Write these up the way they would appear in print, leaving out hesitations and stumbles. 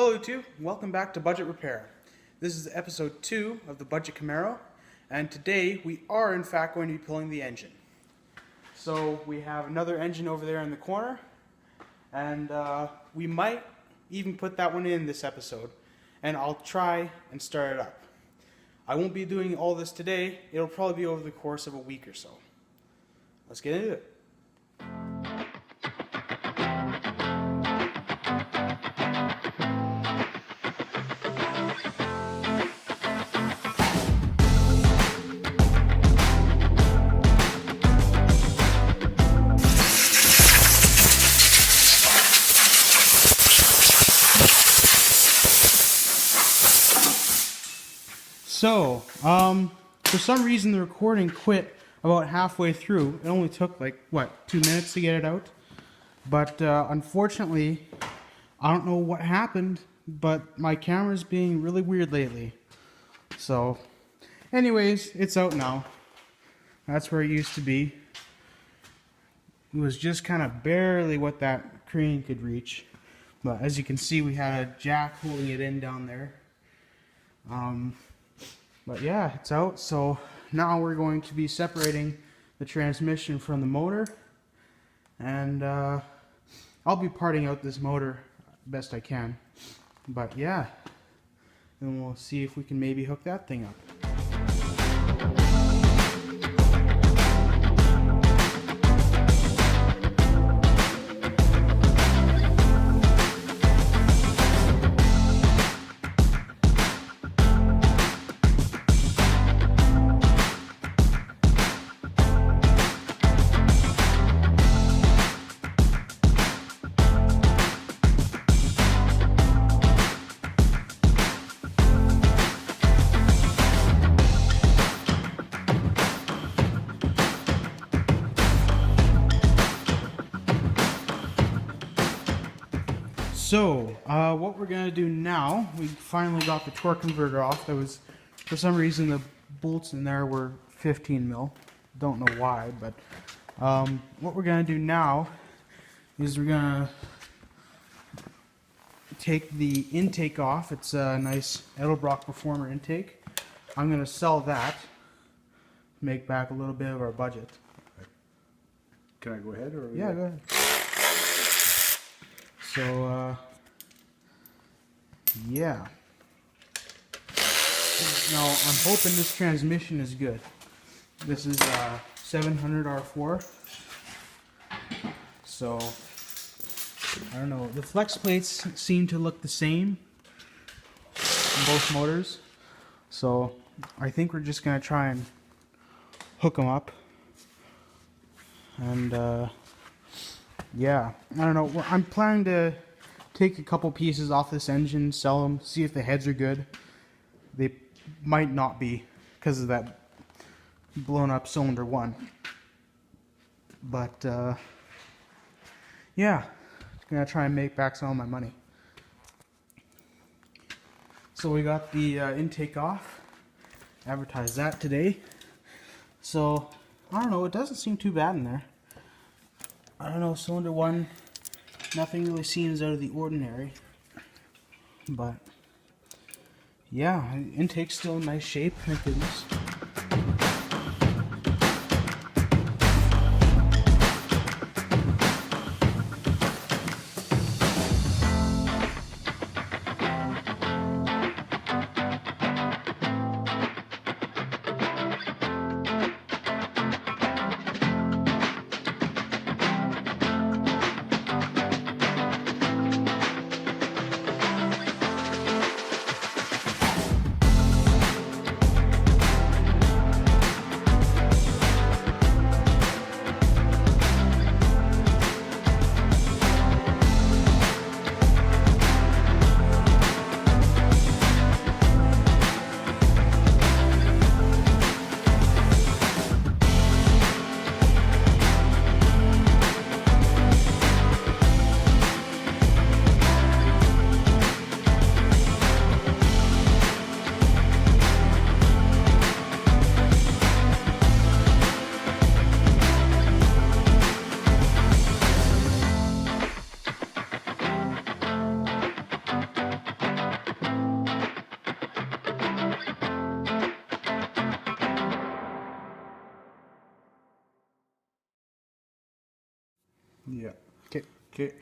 Hello YouTube, welcome back to Budget Repair. This is episode 2 of the Budget Camaro, and today we are in fact going to be pulling the engine. So we have another engine over there in the corner, and we might even put that one in this episode, and I'll try and start it up. I won't be doing all this today, it'll probably be over the course of a week or so. Let's get into it. So, for some reason the recording quit about halfway through. It only took like, 2 minutes to get it out? But unfortunately, I don't know what happened, but my camera's being really weird lately. So, anyways, it's out now. That's where it used to be. It was just kind of barely what that crane could reach. But as you can see, we had a jack holding it in down there. But yeah, it's out. So now we're going to be separating the transmission from the motor, and I'll be parting out this motor best I can. But yeah, and we'll see if we can maybe hook that thing up. So, what we're going to do now, we finally got the torque converter off. That was, for some reason, the bolts in there were 15 mil. Don't know why, but what we're going to do now is we're going to take the intake off. It's a nice Edelbrock Performer intake. I'm going to sell that, make back a little bit of our budget. Can I go ahead? Or yeah, go ahead. So, yeah. Now, I'm hoping this transmission is good. This is 700 R4. So, I don't know. The flex plates seem to look the same in both motors. So, I think we're just going to try and hook them up. And, yeah, I don't know. I'm planning to take a couple pieces off this engine, sell them, see if the heads are good. They might not be because of that blown up cylinder 1. But, yeah, gonna try and make back some of my money. So we got the intake off. Advertised that today. So, I don't know, it doesn't seem too bad in there. I don't know, cylinder 1, nothing really seems out of the ordinary, but yeah, intake's still in nice shape, thank goodness. Yeah. Okay. Okay.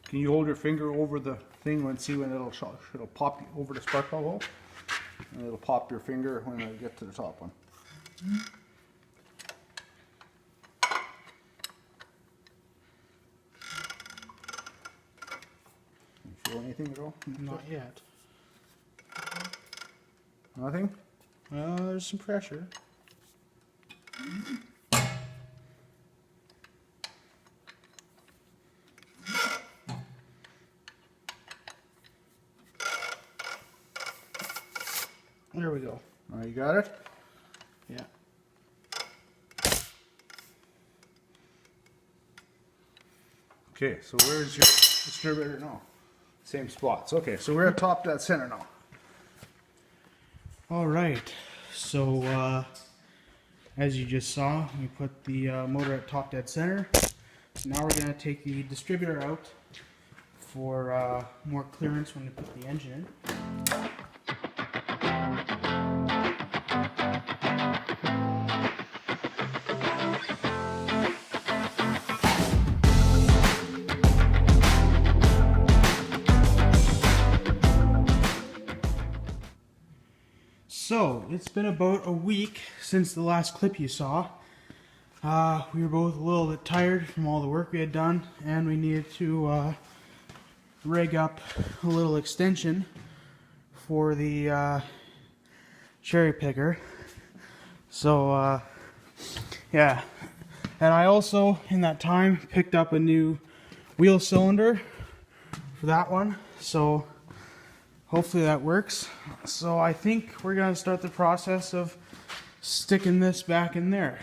Can you hold your finger over the thing and see when it'll pop over the spark plug hole? And it'll pop your finger when I get to the top one. You feel anything at all? Not yet. Nothing? Well, there's some pressure. There we go. You got it? Yeah. Okay, so where's your distributor now? Same spots. Okay, so we're at top dead center now. All right. So, as you just saw, we put the motor at top dead center. Now we're going to take the distributor out for more clearance when we put the engine in. So, it's been about a week since the last clip you saw. We were both a little bit tired from all the work we had done, and we needed to rig up a little extension for the cherry picker. So, yeah. And I also, in that time, picked up a new wheel cylinder for that one. So, hopefully that works. So I think we're going to start the process of sticking this back in there.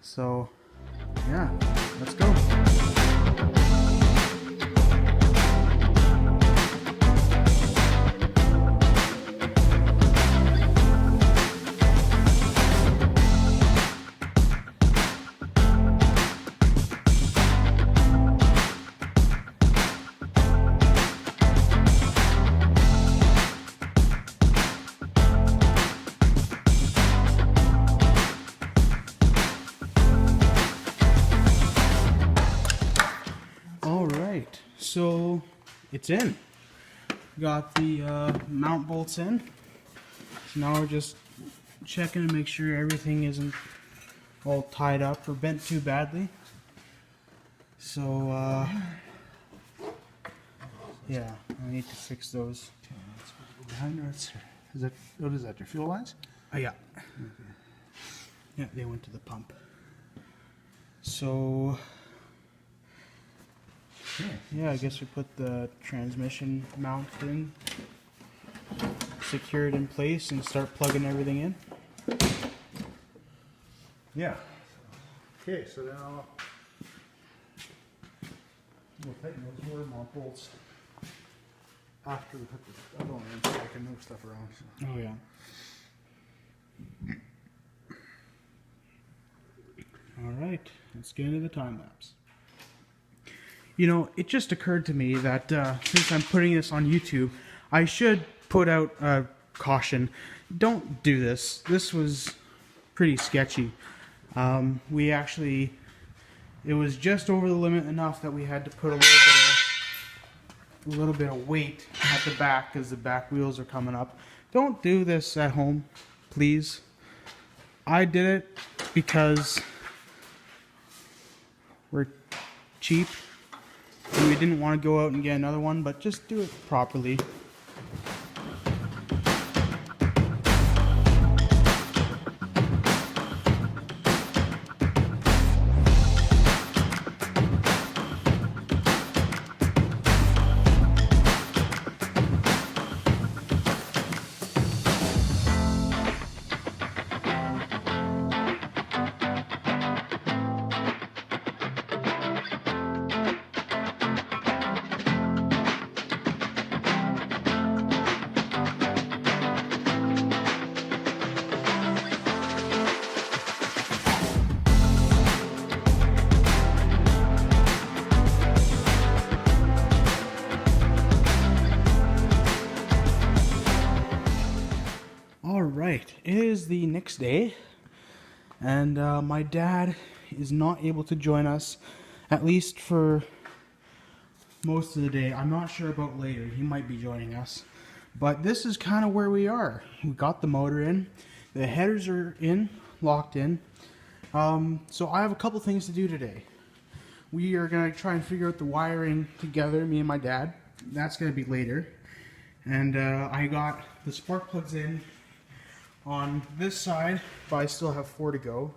So, yeah, let's go. So it's in. Got the mount bolts in. So now we're just checking to make sure everything isn't all tied up or bent too badly. So yeah, I need to fix those. Behind there, is that, what is that, your fuel lines? Oh yeah. Yeah, they went to the pump. So yeah, I guess we put the transmission mount in, secure it in place, and start plugging everything in. Yeah. Okay, so then we'll tighten those more mount bolts after we put the other one in so I can move stuff around. So. Oh yeah. All right, let's get into the time lapse. You know, it just occurred to me that since I'm putting this on YouTube, I should put out a caution. Don't do this. This was pretty sketchy. It was just over the limit enough that we had to put a little bit of weight at the back because the back wheels are coming up. Don't do this at home, please. I did it because we're cheap. And we didn't want to go out and get another one, but just do it properly. All right, it is the next day, and my dad, is not able to join us, at least for most of the day. I'm not sure about later. He might be joining us. But this is kind of where we are. We got the motor in. The headers are in, locked in. So I have a couple things to do today. We are going to try and figure out the wiring together, me and my dad. That's going to be later. And I got the spark plugs in on this side, but I still have 4 to go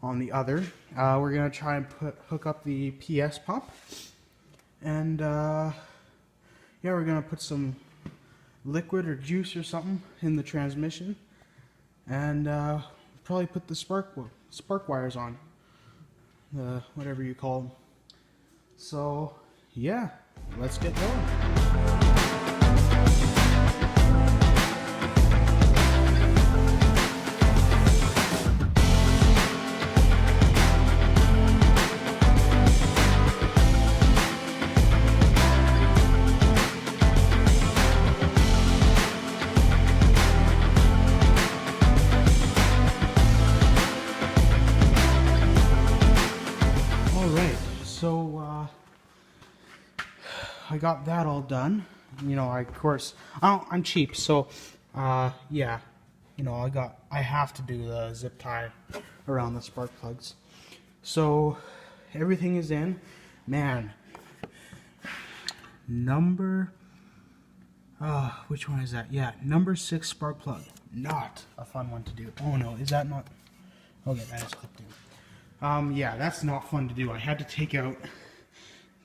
on the other. We're going to try and hook up the PS pump. And yeah, we're going to put some liquid or juice or something in the transmission. And probably put the spark wires on. Whatever you call them. So, yeah, let's get going. So, I got that all done. You know, of course, I'm cheap, so, yeah, you know, I have to do the zip tie around the spark plugs. So, everything is in. Man, which one is that? Yeah, number 6 spark plug. Not a fun one to do. Oh no, is that not? Okay, that is clipped in. Yeah, that's not fun to do. I had to take out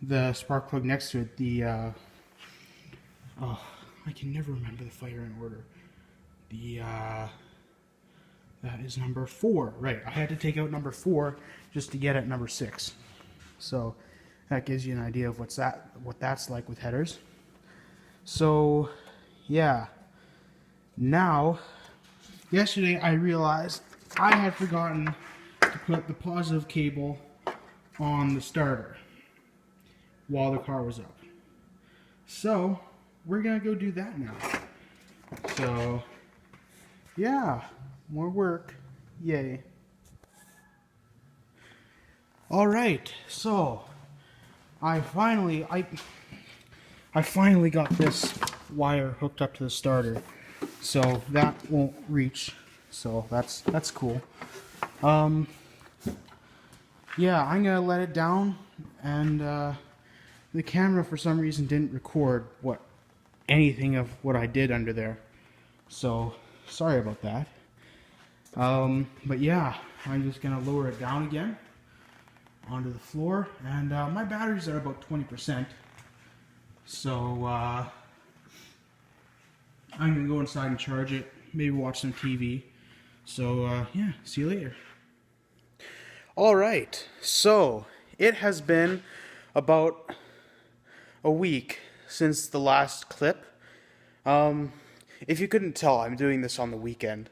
the spark plug next to it. I can never remember the firing order. That is number 4, right? I had to take out number 4 just to get at number 6. So that gives you an idea of what that's like with headers. So yeah, now yesterday I realized I had forgotten to put the positive cable on the starter while the car was up. So we're gonna go do that now. So yeah, more work, yay. All right, so I finally got this wire hooked up to the starter, so that won't reach, so that's cool. Yeah, I'm gonna let it down, and the camera for some reason didn't record anything of what I did under there, so sorry about that. But yeah, I'm just gonna lower it down again onto the floor, and my batteries are about 20%, so I'm gonna go inside and charge it, maybe watch some TV. So yeah, see you later. Alright, so it has been about a week since the last clip. If you couldn't tell, I'm doing this on the weekend.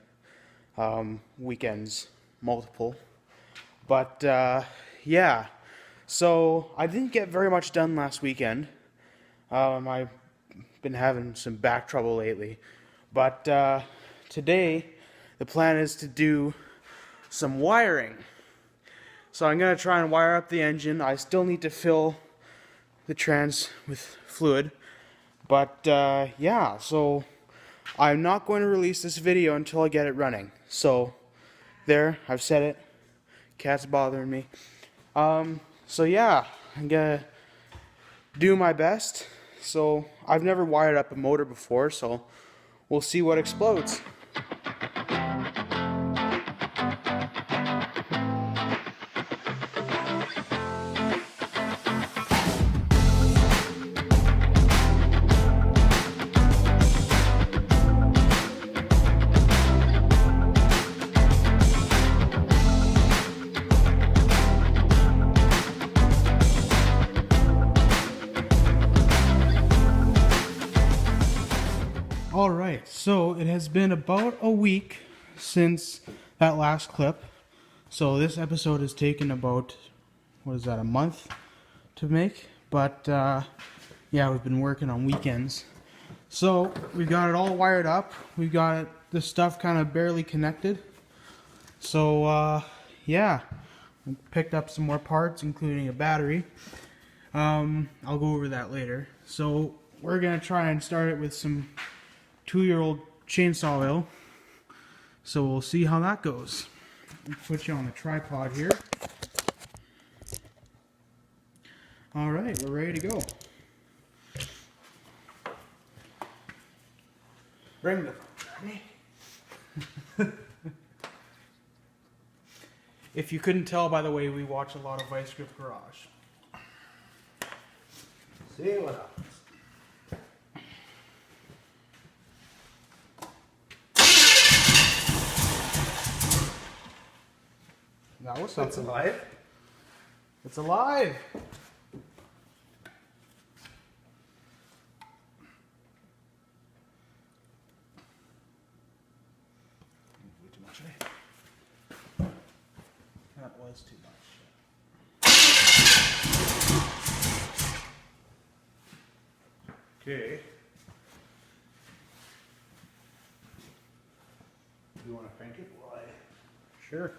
Weekends, multiple. But yeah, so I didn't get very much done last weekend. I've been having some back trouble lately. But today, the plan is to do some wiring. So I'm going to try and wire up the engine. I still need to fill the trans with fluid. But yeah, so I'm not going to release this video until I get it running. So there, I've said it. Cat's bothering me. So yeah, I'm going to do my best. So I've never wired up a motor before, so we'll see what explodes. Alright, so it has been about a week since that last clip. So this episode has taken about, what is that, a month to make? But yeah, we've been working on weekends. So we got it all wired up. We got the stuff kind of barely connected. So yeah, Picked up some more parts, including a battery. I'll go over that later. So we're gonna try and start it with some 2-year-old chainsaw oil. So we'll see how that goes. Put you on the tripod here. All right, we're ready to go. Bring the. If you couldn't tell by the way, we watch a lot of Vice Grip Garage. See what happens. That was It's something. alive. It's alive. Way too much, That was too much. Okay. Do you want to crank it? Why? Sure.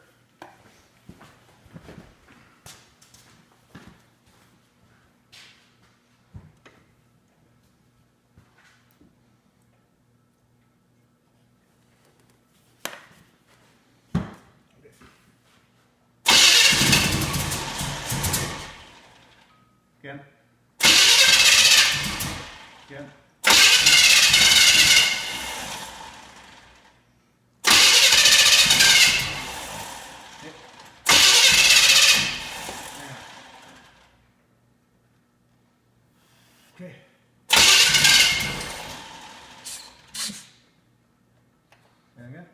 Again. Again. Okay. And again.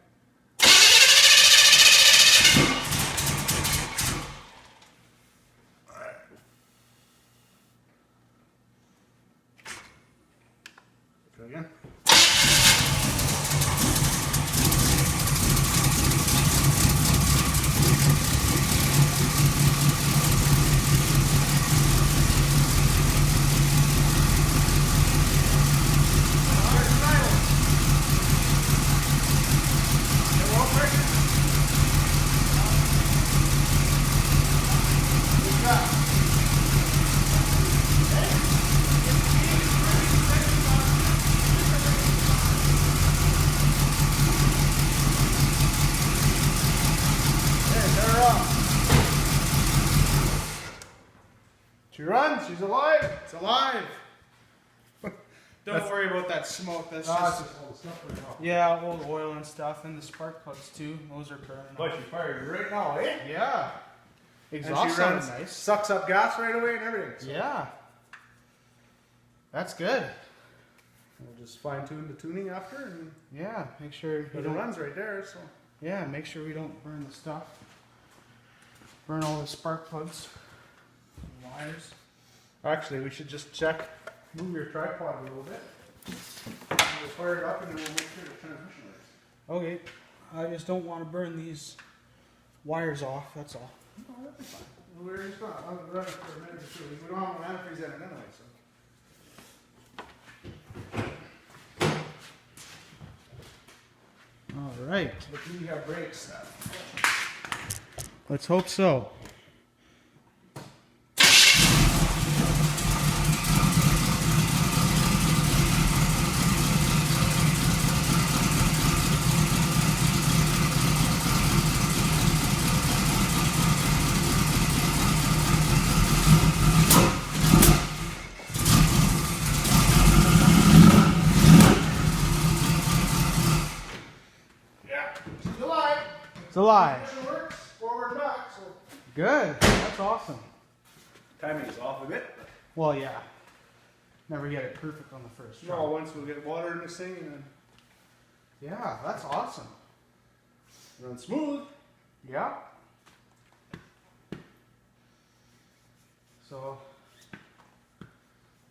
Try again. She runs. She's alive. It's alive. Don't worry about that smoke. That's just all the stuff right now. yeah, old oil and stuff, and the spark plugs too. Those are burning. But she fired right now, eh? Yeah. And Exhaust she runs, sounds nice. sucks up gas right away and everything. So Yeah. That's good. we'll just fine tune the tuning after, and Yeah. Make sure you but it don't. runs right there. So Yeah. Make sure we don't burn the stuff. Burn all the spark plugs. Wires. actually, we should just check. Move your tripod a little bit. And we'll fire it up, and then we'll make sure the transmission works. Okay. I just don't want to burn these wires off. That's all. Oh, that'd be fine. We're just gonna run it for a minute or two. We don't have an antifreeze in it anyway, so. All right. But you have brakes. Let's hope so. Yeah, she's alive. It's alive. Transmission works forward and back. So Good. That's awesome. timing is off a bit. Well, yeah. Never get it perfect on the first try. No, once we get water in this thing, and then Yeah, that's awesome. run smooth. Yeah. So,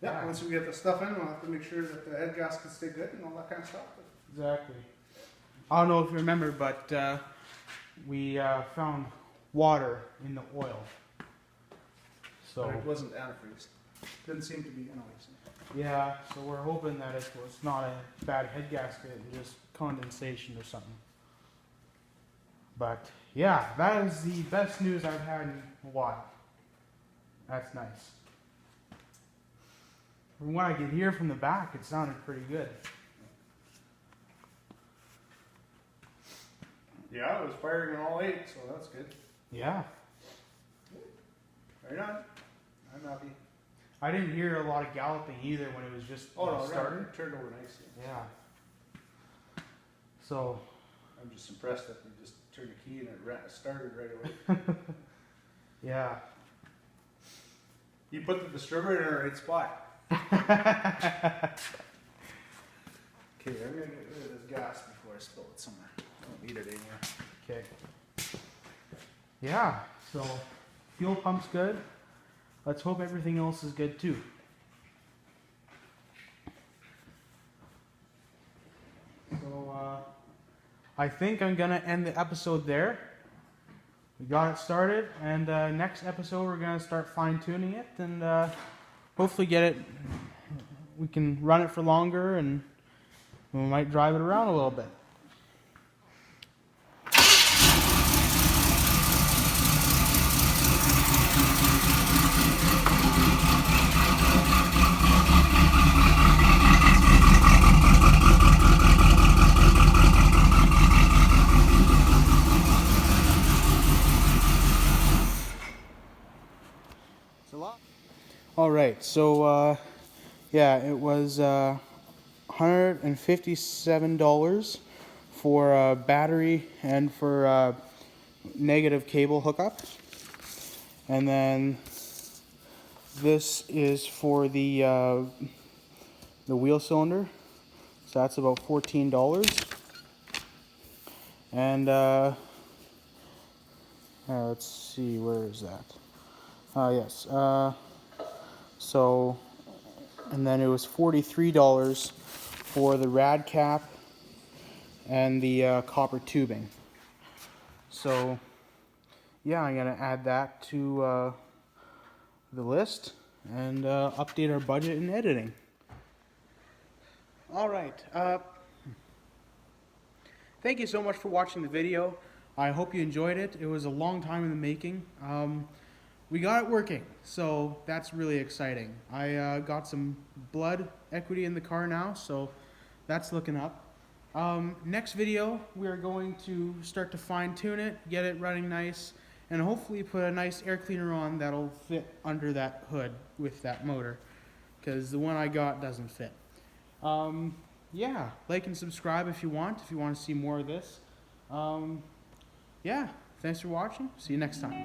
Yeah, Yeah. once we get the stuff in, we'll have to make sure that the head gaskets stay good and all that kind of stuff. exactly. I don't know if you remember, but we found water in the oil. So, But it wasn't antifreeze. Didn't seem to be anyways. yeah, so we're hoping that it was not a bad head gasket and just condensation or something. But yeah, that is the best news I've had in a while. That's nice. From what I could hear from the back, it sounded pretty good. Yeah, it was firing on all 8, so that's good. Yeah. Right on. I'm happy. I didn't hear a lot of galloping either when it was just started. It turned over nicely. Yeah. So. I'm just impressed that we just turned the key and it started right away. Yeah. You put the distributor in the right spot. Okay, I'm gonna get rid of this gas before I spill it somewhere. I don't need it anymore. Okay. Yeah, so fuel pump's good. Let's hope everything else is good too. So I think I'm gonna end the episode there. We got it started, and next episode we're gonna start fine-tuning it and hopefully get it. We can run it for longer, and we might drive it around a little bit. All right, so yeah, it was $157 for battery and for negative cable hookup, and then this is for the wheel cylinder, so that's about $14. And let's see, where is that? Yes. So, and then it was $43 for the rad cap and the copper tubing. So, yeah, I'm gonna add that to the list and update our budget in editing. All right. Thank you so much for watching the video. I hope you enjoyed it. It was a long time in the making. We got it working, so that's really exciting. I got some blood equity in the car now, so that's looking up. Next video, we are going to start to fine tune it, get it running nice, and hopefully put a nice air cleaner on that'll fit under that hood with that motor, because the one I got doesn't fit. Yeah, like and subscribe if you want to see more of this. Yeah, thanks for watching. See you next time.